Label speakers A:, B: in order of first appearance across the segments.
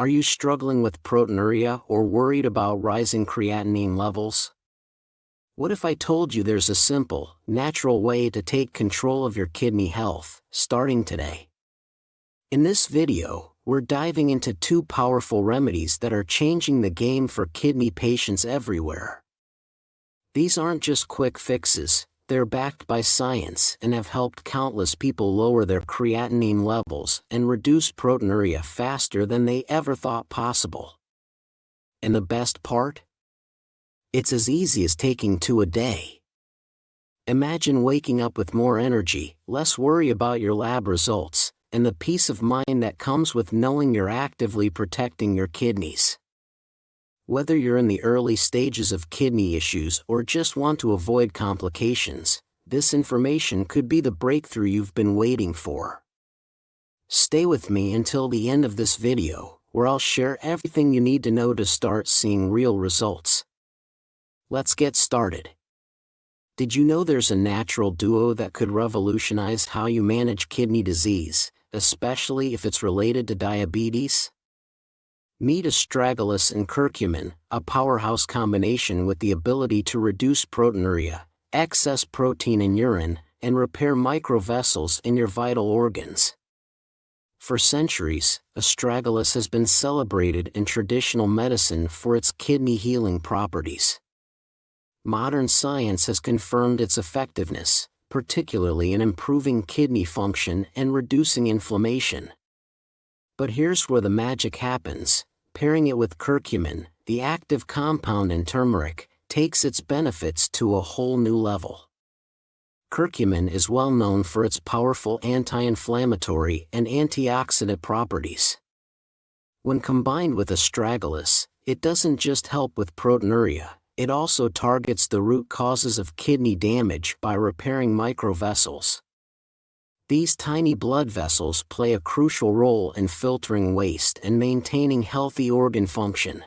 A: Are you struggling with proteinuria or worried about rising creatinine levels? What if I told you there's a simple, natural way to take control of your kidney health, starting today? In this video, we're diving into two powerful remedies that are changing the game for kidney patients everywhere. These aren't just quick fixes, they're backed by science and have helped countless people lower their creatinine levels and reduce proteinuria faster than they ever thought possible. And the best part? It's as easy as taking 2 a day. Imagine waking up with more energy, less worry about your lab results, and the peace of mind that comes with knowing you're actively protecting your kidneys. Whether you're in the early stages of kidney issues or just want to avoid complications, this information could be the breakthrough you've been waiting for. Stay with me until the end of this video, where I'll share everything you need to know to start seeing real results. Let's get started. Did you know there's a natural duo that could revolutionize how you manage kidney disease, especially if it's related to diabetes? Meet astragalus and curcumin, a powerhouse combination with the ability to reduce proteinuria, excess protein in urine, and repair microvessels in your vital organs. For centuries, astragalus has been celebrated in traditional medicine for its kidney healing properties. Modern science has confirmed its effectiveness, particularly in improving kidney function and reducing inflammation. But here's where the magic happens. Pairing it with curcumin, the active compound in turmeric, takes its benefits to a whole new level. Curcumin is well known for its powerful anti-inflammatory and antioxidant properties. When combined with astragalus, it doesn't just help with proteinuria, it also targets the root causes of kidney damage by repairing microvessels. These tiny blood vessels play a crucial role in filtering waste and maintaining healthy organ function.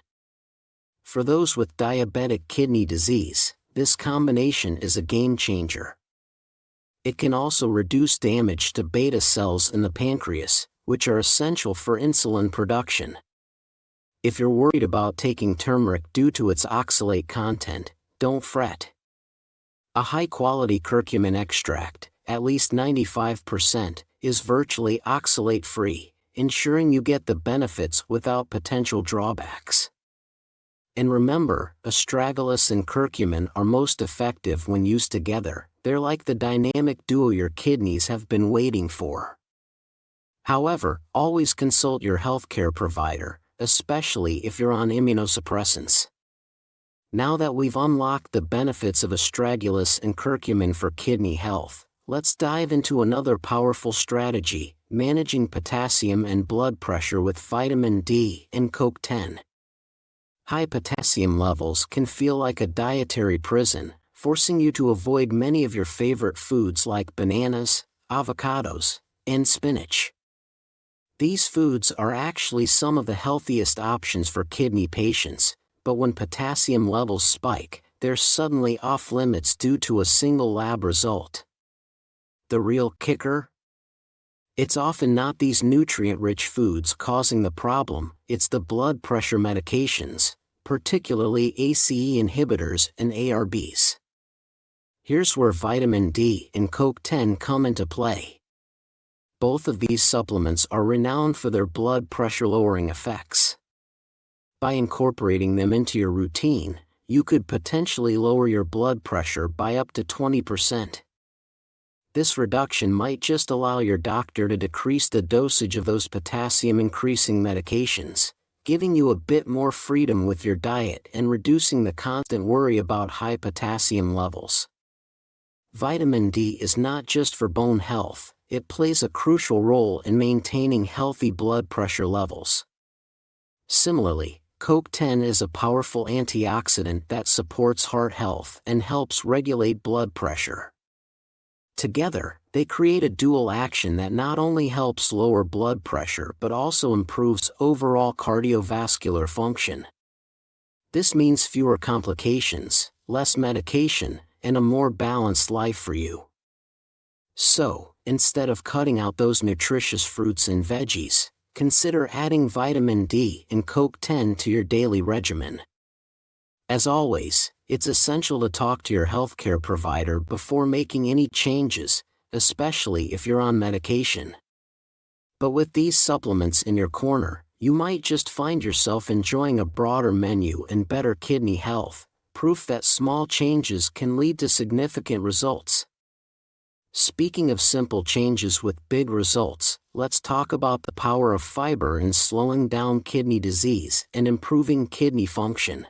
A: For those with diabetic kidney disease, this combination is a game changer. It can also reduce damage to beta cells in the pancreas, which are essential for insulin production. If you're worried about taking turmeric due to its oxalate content, don't fret. A high-quality curcumin extract, at least 95%, is virtually oxalate-free, ensuring you get the benefits without potential drawbacks. And remember, astragalus and curcumin are most effective when used together. They're like the dynamic duo your kidneys have been waiting for. However, always consult your healthcare provider, especially if you're on immunosuppressants. Now that we've unlocked the benefits of astragalus and curcumin for kidney health, let's dive into another powerful strategy, managing potassium and blood pressure with vitamin D and CoQ10. High potassium levels can feel like a dietary prison, forcing you to avoid many of your favorite foods like bananas, avocados, and spinach. These foods are actually some of the healthiest options for kidney patients, but when potassium levels spike, they're suddenly off limits due to a single lab result. The real kicker? It's often not these nutrient-rich foods causing the problem, it's the blood pressure medications, particularly ACE inhibitors and ARBs. Here's where vitamin D and CoQ10 come into play. Both of these supplements are renowned for their blood pressure-lowering effects. By incorporating them into your routine, you could potentially lower your blood pressure by up to 20%. This reduction might just allow your doctor to decrease the dosage of those potassium-increasing medications, giving you a bit more freedom with your diet and reducing the constant worry about high potassium levels. Vitamin D is not just for bone health, it plays a crucial role in maintaining healthy blood pressure levels. Similarly, CoQ10 is a powerful antioxidant that supports heart health and helps regulate blood pressure. Together, they create a dual action that not only helps lower blood pressure but also improves overall cardiovascular function. This means fewer complications, less medication, and a more balanced life for you. So, instead of cutting out those nutritious fruits and veggies, consider adding vitamin D and CoQ10 to your daily regimen. As always, it's essential to talk to your healthcare provider before making any changes, especially if you're on medication. But with these supplements in your corner, you might just find yourself enjoying a broader menu and better kidney health, proof that small changes can lead to significant results. Speaking of simple changes with big results, let's talk about the power of fiber in slowing down kidney disease and improving kidney function.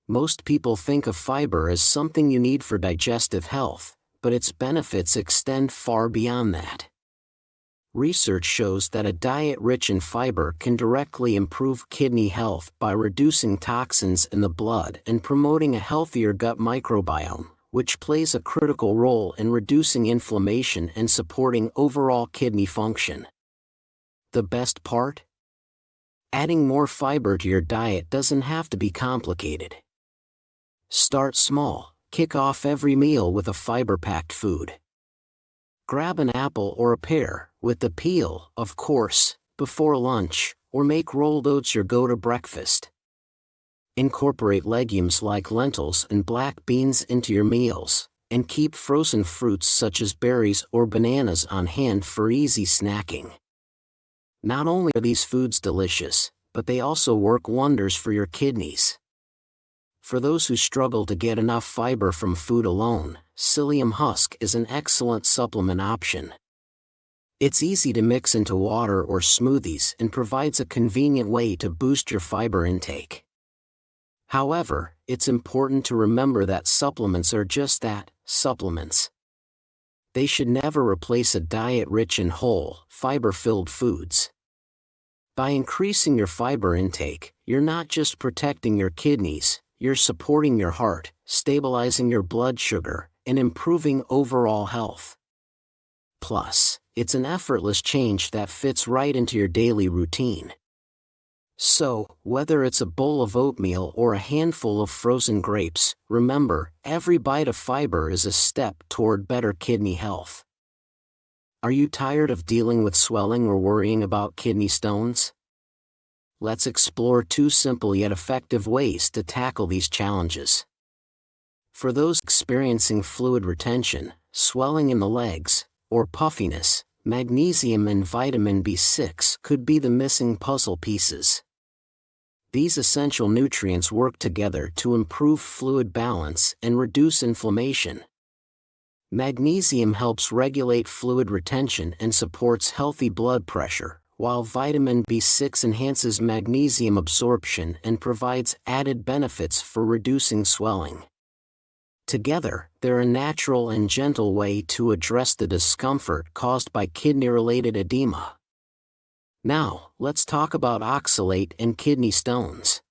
A: Most people think of fiber as something you need for digestive health, but its benefits extend far beyond that. Research shows that a diet rich in fiber can directly improve kidney health by reducing toxins in the blood and promoting a healthier gut microbiome, which plays a critical role in reducing inflammation and supporting overall kidney function. The best part? Adding more fiber to your diet doesn't have to be complicated. Start small, kick off every meal with a fiber-packed food. Grab an apple or a pear, with the peel, of course, before lunch, or make rolled oats your go-to breakfast. Incorporate legumes like lentils and black beans into your meals, and keep frozen fruits such as berries or bananas on hand for easy snacking. Not only are these foods delicious, but they also work wonders for your kidneys. For those who struggle to get enough fiber from food alone, psyllium husk is an excellent supplement option. It's easy to mix into water or smoothies and provides a convenient way to boost your fiber intake. However, it's important to remember that supplements are just that, supplements. They should never replace a diet rich in whole, fiber-filled foods. By increasing your fiber intake, you're not just protecting your kidneys, you're supporting your heart, stabilizing your blood sugar, and improving overall health. Plus, it's an effortless change that fits right into your daily routine. So, whether it's a bowl of oatmeal or a handful of frozen grapes, remember, every bite of fiber is a step toward better kidney health. Are you tired of dealing with swelling or worrying about kidney stones? Let's explore 2 simple yet effective ways to tackle these challenges. For those experiencing fluid retention, swelling in the legs, or puffiness, magnesium and vitamin B6 could be the missing puzzle pieces. These essential nutrients work together to improve fluid balance and reduce inflammation. Magnesium helps regulate fluid retention and supports healthy blood pressure, while vitamin B6 enhances magnesium absorption and provides added benefits for reducing swelling. Together, they're a natural and gentle way to address the discomfort caused by kidney-related edema. Now, let's talk about oxalate and kidney stones.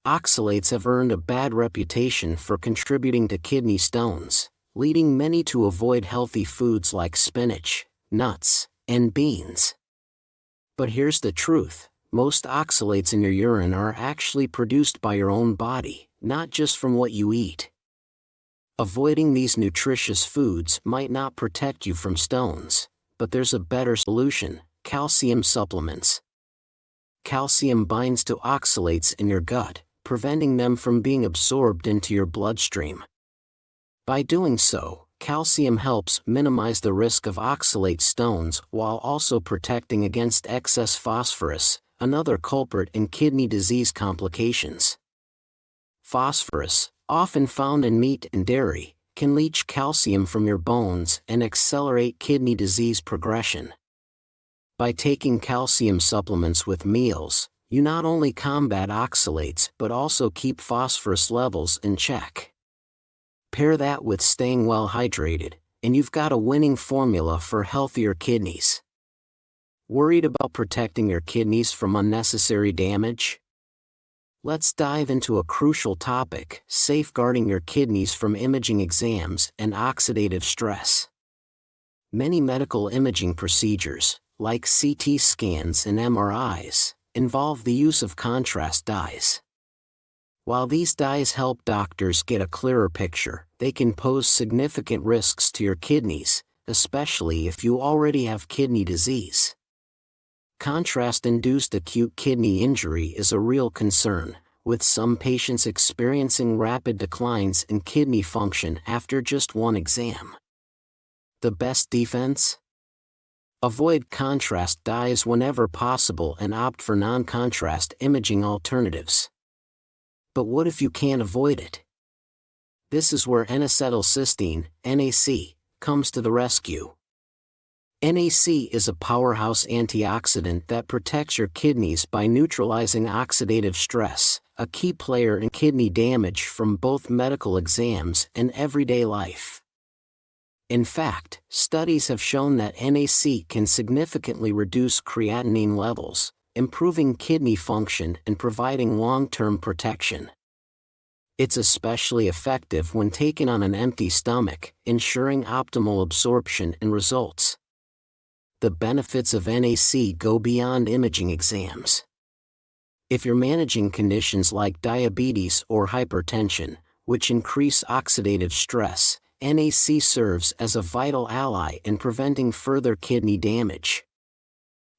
A: Oxalates have earned a bad reputation for contributing to kidney stones, leading many to avoid healthy foods like spinach, nuts, and beans. But here's the truth, most oxalates in your urine are actually produced by your own body, not just from what you eat. Avoiding these nutritious foods might not protect you from stones, but there's a better solution: calcium supplements. Calcium binds to oxalates in your gut, preventing them from being absorbed into your bloodstream. By doing so, calcium helps minimize the risk of oxalate stones while also protecting against excess phosphorus, another culprit in kidney disease complications. Phosphorus, often found in meat and dairy, can leach calcium from your bones and accelerate kidney disease progression. By taking calcium supplements with meals, you not only combat oxalates but also keep phosphorus levels in check. Pair that with staying well hydrated, and you've got a winning formula for healthier kidneys. Worried about protecting your kidneys from unnecessary damage? Let's dive into a crucial topic: safeguarding your kidneys from imaging exams and oxidative stress. Many medical imaging procedures, like CT scans and MRIs, involve the use of contrast dyes. While these dyes help doctors get a clearer picture, they can pose significant risks to your kidneys, especially if you already have kidney disease. Contrast-induced acute kidney injury is a real concern, with some patients experiencing rapid declines in kidney function after just one exam. The best defense? Avoid contrast dyes whenever possible and opt for non-contrast imaging alternatives. But what if you can't avoid it? This is where N-acetylcysteine, NAC, comes to the rescue. NAC is a powerhouse antioxidant that protects your kidneys by neutralizing oxidative stress, a key player in kidney damage from both medical exams and everyday life. In fact, studies have shown that NAC can significantly reduce creatinine levels, improving kidney function and providing long-term protection. It's especially effective when taken on an empty stomach, ensuring optimal absorption and results. The benefits of NAC go beyond imaging exams. If you're managing conditions like diabetes or hypertension, which increase oxidative stress, NAC serves as a vital ally in preventing further kidney damage.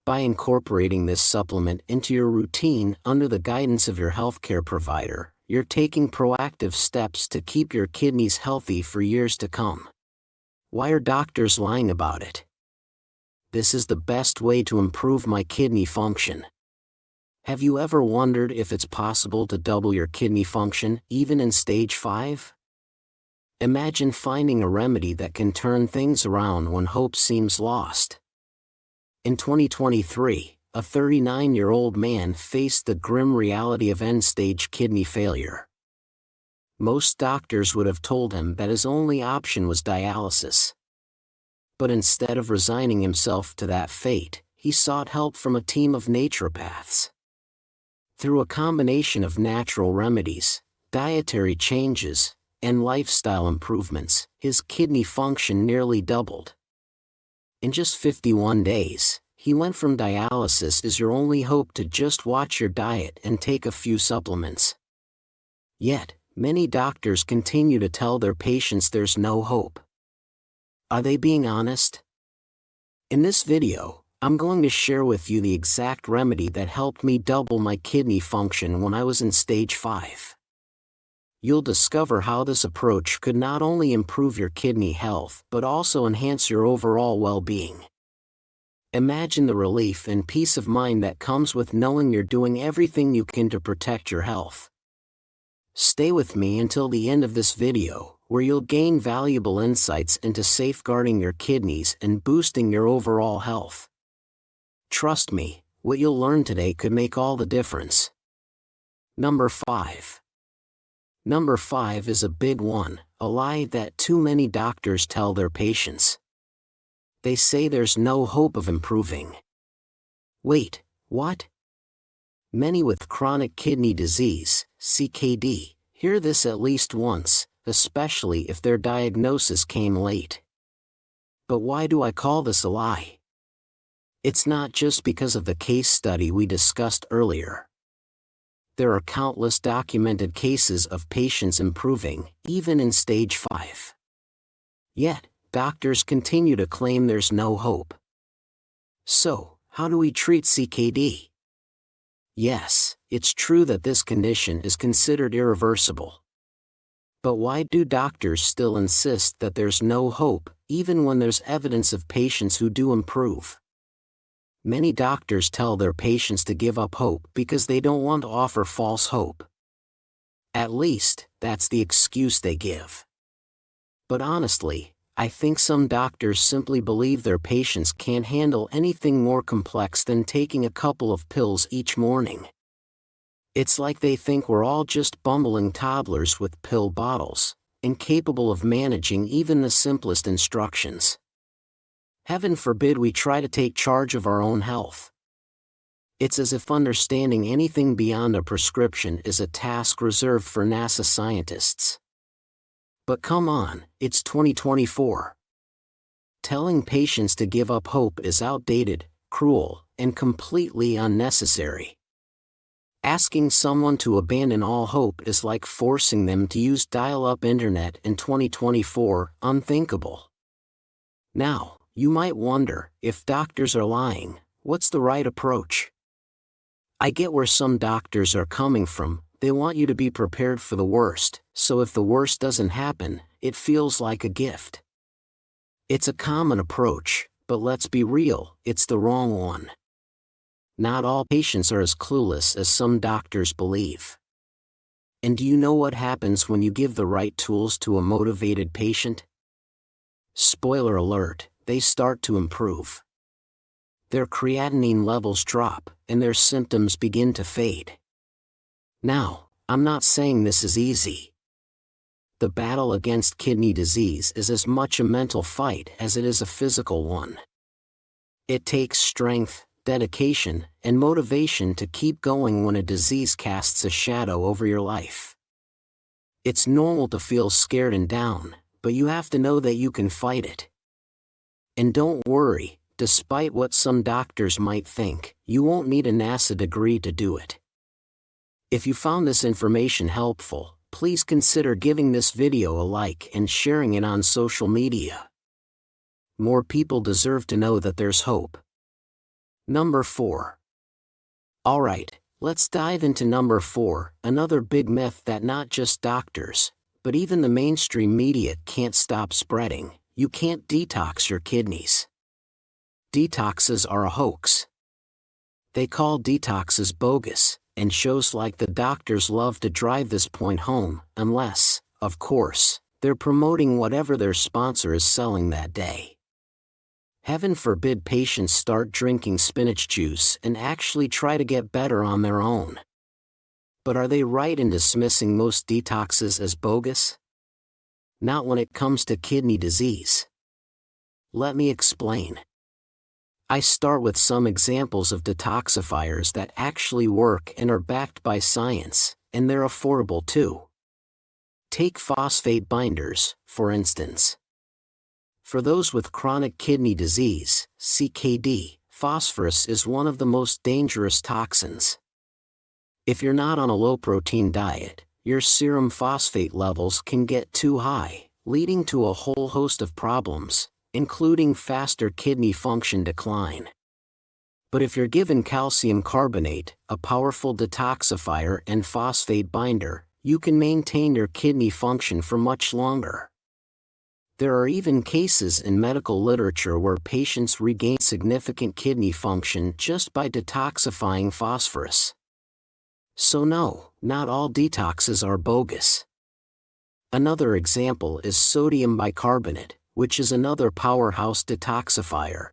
A: By incorporating this supplement into your routine under the guidance of your healthcare provider, you're taking proactive steps to keep your kidneys healthy for years to come. Why are doctors lying about it? This is the best way to improve my kidney function. Have you ever wondered if it's possible to double your kidney function, even in stage 5? Imagine finding a remedy that can turn things around when hope seems lost. In 2023, a 39-year-old man faced the grim reality of end-stage kidney failure. Most doctors would have told him that his only option was dialysis. But instead of resigning himself to that fate, he sought help from a team of naturopaths. Through a combination of natural remedies, dietary changes, and lifestyle improvements, his kidney function nearly doubled. In just 51 days, he went from dialysis as your only hope to just watch your diet and take a few supplements. Yet, many doctors continue to tell their patients there's no hope. Are they being honest? In this video, I'm going to share with you the exact remedy that helped me double my kidney function when I was in stage 5. You'll discover how this approach could not only improve your kidney health but also enhance your overall well-being. Imagine the relief and peace of mind that comes with knowing you're doing everything you can to protect your health. Stay with me until the end of this video, where you'll gain valuable insights into safeguarding your kidneys and boosting your overall health. Trust me, what you'll learn today could make all the difference. Number 5. Number 5 is a big one, a lie that too many doctors tell their patients. They say there's no hope of improving. Wait, what? Many with chronic kidney disease, CKD, hear this at least once, especially if their diagnosis came late. But why do I call this a lie? It's not just because of the case study we discussed earlier. There are countless documented cases of patients improving, even in stage 5. Yet, doctors continue to claim there's no hope. So, how do we treat CKD? Yes, it's true that this condition is considered irreversible. But why do doctors still insist that there's no hope, even when there's evidence of patients who do improve? Many doctors tell their patients to give up hope because they don't want to offer false hope. At least, that's the excuse they give. But honestly, I think some doctors simply believe their patients can't handle anything more complex than taking a couple of pills each morning. It's like they think we're all just bumbling toddlers with pill bottles, incapable of managing even the simplest instructions. Heaven forbid we try to take charge of our own health. It's as if understanding anything beyond a prescription is a task reserved for NASA scientists. But come on, it's 2024. Telling patients to give up hope is outdated, cruel, and completely unnecessary. Asking someone to abandon all hope is like forcing them to use dial-up internet in 2024, unthinkable. Now, you might wonder, if doctors are lying, What's the right approach? I get where some doctors are coming from. They want you to be prepared for the worst, so if the worst doesn't happen, it feels like a gift. It's a common approach, but let's be real, it's the wrong one. Not all patients are as clueless as some doctors believe. And do you know what happens when you give the right tools to a motivated patient? Spoiler alert, they start to improve. Their creatinine levels drop, and their symptoms begin to fade. Now, I'm not saying this is easy. The battle against kidney disease is as much a mental fight as it is a physical one. It takes strength, dedication, and motivation to keep going when a disease casts a shadow over your life. It's normal to feel scared and down, but you have to know that you can fight it. And don't worry, despite what some doctors might think, you won't need a NASA degree to do it. If you found this information helpful, please consider giving this video a like and sharing it on social media. More people deserve to know that there's hope. Number 4. Alright, let's dive into number 4, another big myth that not just doctors, but even the mainstream media can't stop spreading: you can't detox your kidneys. Detoxes are a hoax. They call detoxes bogus, and shows like The Doctors love to drive this point home, unless, of course, they're promoting whatever their sponsor is selling that day. Heaven forbid patients start drinking spinach juice and actually try to get better on their own. But are they right in dismissing most detoxes as bogus? Not when it comes to kidney disease. Let me explain. I start with some examples of detoxifiers that actually work and are backed by science, and they're affordable too. Take phosphate binders, for instance. For those with chronic kidney disease, CKD, phosphorus is one of the most dangerous toxins. If you're not on a low-protein diet, your serum phosphate levels can get too high, leading to a whole host of problems, including faster kidney function decline. But if you're given calcium carbonate, a powerful detoxifier and phosphate binder, you can maintain your kidney function for much longer. There are even cases in medical literature where patients regain significant kidney function just by detoxifying phosphorus. So no, not all detoxes are bogus. Another example is sodium bicarbonate, which is another powerhouse detoxifier.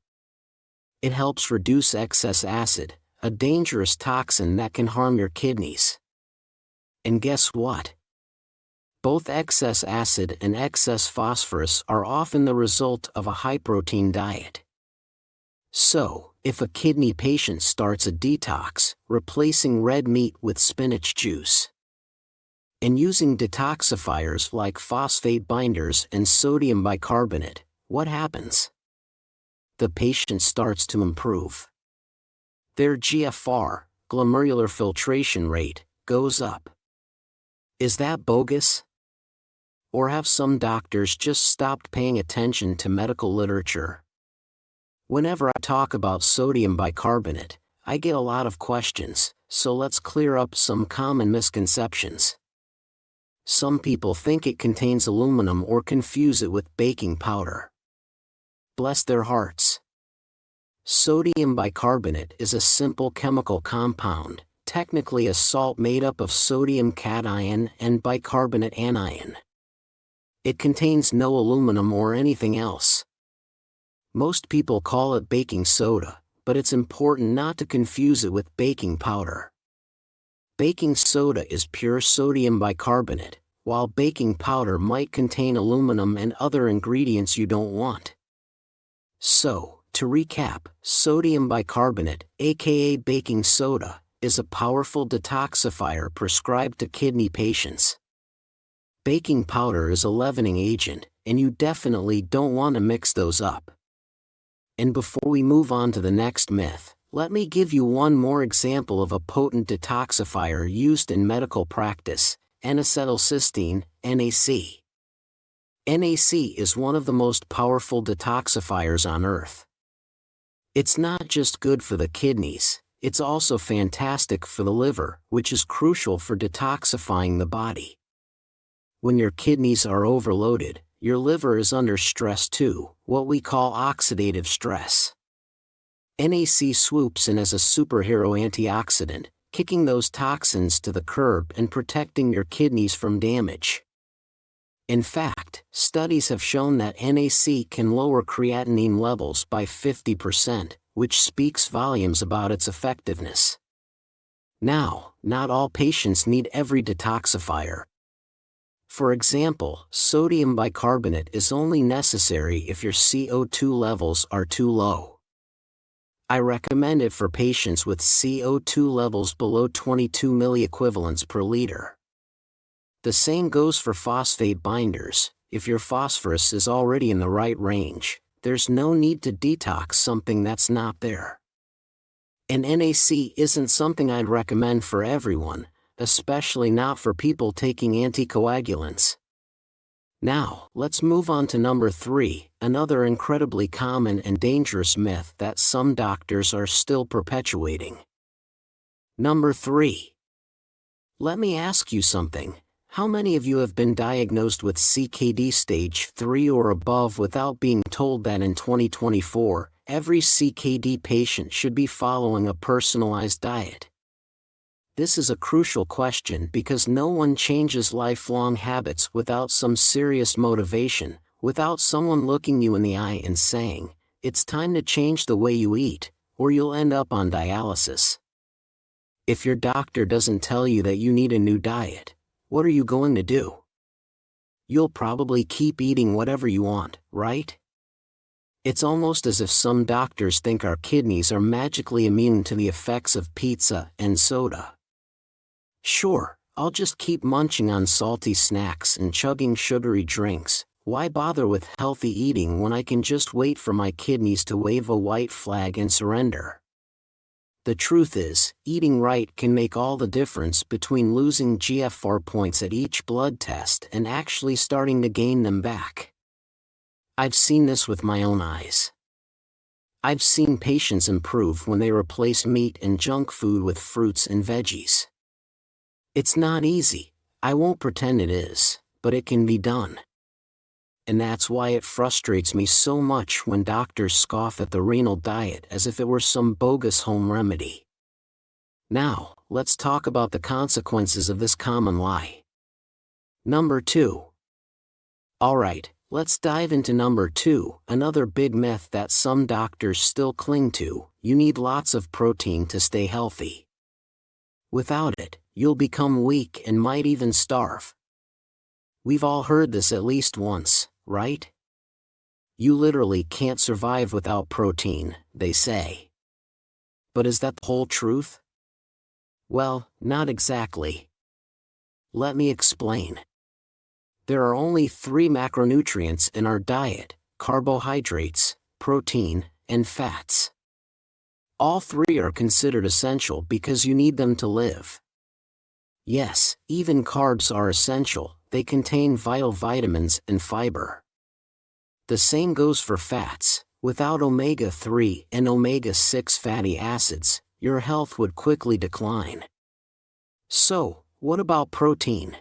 A: It helps reduce excess acid, a dangerous toxin that can harm your kidneys. And guess what? Both excess acid and excess phosphorus are often the result of a high-protein diet. So, if a kidney patient starts a detox, replacing red meat with spinach juice, and using detoxifiers like phosphate binders and sodium bicarbonate, what happens? The patient starts to improve. Their GFR, glomerular filtration rate, goes up. Is that bogus? Or have some doctors just stopped paying attention to medical literature? Whenever I talk about sodium bicarbonate, I get a lot of questions, so let's clear up some common misconceptions. Some people think it contains aluminum or confuse it with baking powder. Bless their hearts. Sodium bicarbonate is a simple chemical compound, technically a salt made up of sodium cation and bicarbonate anion. It contains no aluminum or anything else. Most people call it baking soda, but it's important not to confuse it with baking powder. Baking soda is pure sodium bicarbonate, while baking powder might contain aluminum and other ingredients you don't want. So, to recap, sodium bicarbonate, aka baking soda, is a powerful detoxifier prescribed to kidney patients. Baking powder is a leavening agent, and you definitely don't want to mix those up. And before we move on to the next myth, let me give you one more example of a potent detoxifier used in medical practice: N-acetylcysteine, NAC. NAC is one of the most powerful detoxifiers on Earth. It's not just good for the kidneys, it's also fantastic for the liver, which is crucial for detoxifying the body. When your kidneys are overloaded, your liver is under stress too, what we call oxidative stress. NAC swoops in as a superhero antioxidant, kicking those toxins to the curb and protecting your kidneys from damage. In fact, studies have shown that NAC can lower creatinine levels by 50%, which speaks volumes about its effectiveness. Now, not all patients need every detoxifier. For example, sodium bicarbonate is only necessary if your CO2 levels are too low. I recommend it for patients with CO2 levels below 22 milliequivalents per liter. The same goes for phosphate binders. If your phosphorus is already in the right range, there's no need to detox something that's not there. And NAC isn't something I'd recommend for everyone, especially not for people taking anticoagulants. Now, let's move on to number 3, another incredibly common and dangerous myth that some doctors are still perpetuating. Number 3. Let me ask you something. How many of you have been diagnosed with CKD stage 3 or above without being told that in 2024, every CKD patient should be following a personalized diet? This is a crucial question because no one changes lifelong habits without some serious motivation, without someone looking you in the eye and saying, "It's time to change the way you eat, or you'll end up on dialysis." If your doctor doesn't tell you that you need a new diet, what are you going to do? You'll probably keep eating whatever you want, right? It's almost as if some doctors think our kidneys are magically immune to the effects of pizza and soda. Sure, I'll just keep munching on salty snacks and chugging sugary drinks. Why bother with healthy eating when I can just wait for my kidneys to wave a white flag and surrender? The truth is, eating right can make all the difference between losing GFR points at each blood test and actually starting to gain them back. I've seen this with my own eyes. I've seen patients improve when they replace meat and junk food with fruits and veggies. It's not easy, I won't pretend it is, but it can be done. And that's why it frustrates me so much when doctors scoff at the renal diet as if it were some bogus home remedy. Now, let's talk about the consequences of this common lie. Number 2. Alright, let's dive into number 2, another big myth that some doctors still cling to: you need lots of protein to stay healthy. Without it, you'll become weak and might even starve. We've all heard this at least once, right? You literally can't survive without protein, they say. But is that the whole truth? Well, not exactly. Let me explain. There are only 3 macronutrients in our diet: carbohydrates, protein, and fats. All 3 are considered essential because you need them to live. Yes, even carbs are essential. They contain vital vitamins and fiber. The same goes for fats. Without omega-3 and omega-6 fatty acids, your health would quickly decline. So, what about protein?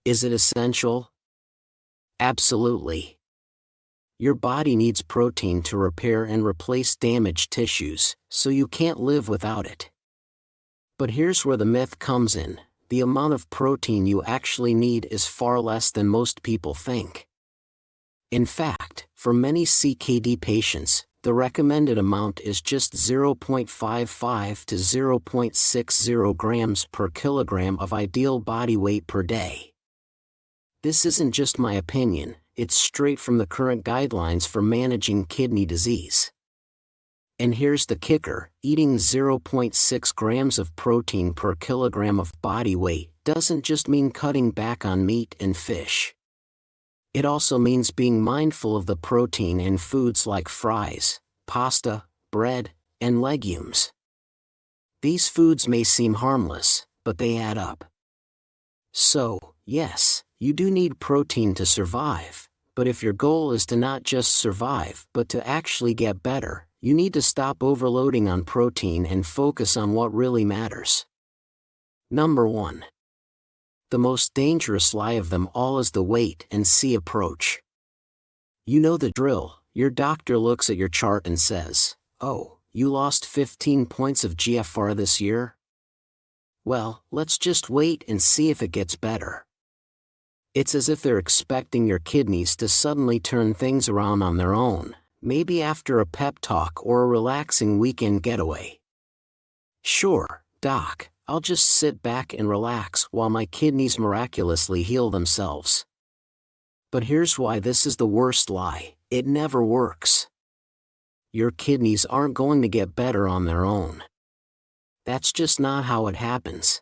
A: Is it essential? Absolutely. Your body needs protein to repair and replace damaged tissues, so you can't live without it. But here's where the myth comes in: the amount of protein you actually need is far less than most people think. In fact, for many CKD patients, the recommended amount is just 0.55 to 0.60 grams per kilogram of ideal body weight per day. This isn't just my opinion, it's straight from the current guidelines for managing kidney disease. And here's the kicker: eating 0.6 grams of protein per kilogram of body weight doesn't just mean cutting back on meat and fish. It also means being mindful of the protein in foods like fries, pasta, bread, and legumes. These foods may seem harmless, but they add up. So, yes, you do need protein to survive, but if your goal is to not just survive but to actually get better, You need to stop overloading on protein and focus on what really matters. Number 1. The most dangerous lie of them all is the wait and see approach. You know the drill. Your doctor looks at your chart and says, "Oh, you lost 15 points of GFR this year? Well, let's just wait and see if it gets better." It's as if they're expecting your kidneys to suddenly turn things around on their own, maybe after a pep talk or a relaxing weekend getaway. "Sure, doc, I'll just sit back and relax while my kidneys miraculously heal themselves." But here's why this is the worst lie: it never works. Your kidneys aren't going to get better on their own. That's just not how it happens.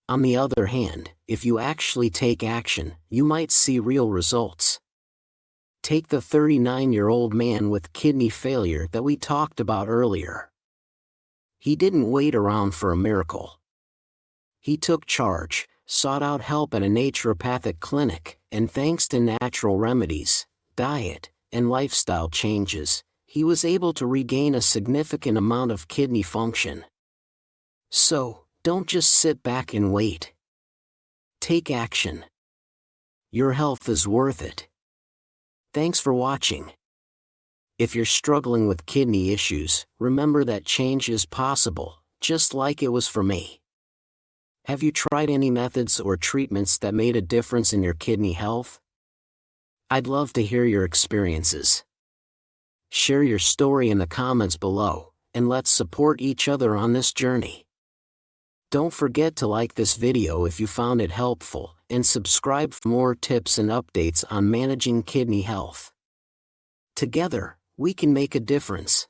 A: On the other hand, if you actually take action, you might see real results. Take the 39-year-old man with kidney failure that we talked about earlier. He didn't wait around for a miracle. He took charge, sought out help at a naturopathic clinic, and thanks to natural remedies, diet, and lifestyle changes, he was able to regain a significant amount of kidney function. So, don't just sit back and wait. Take action. Your health is worth it. Thanks for watching. If you're struggling with kidney issues, remember that change is possible, just like it was for me. Have you tried any methods or treatments that made a difference in your kidney health? I'd love to hear your experiences. Share your story in the comments below, and let's support each other on this journey. Don't forget to like this video if you found it helpful, and subscribe for more tips and updates on managing kidney health. Together, we can make a difference.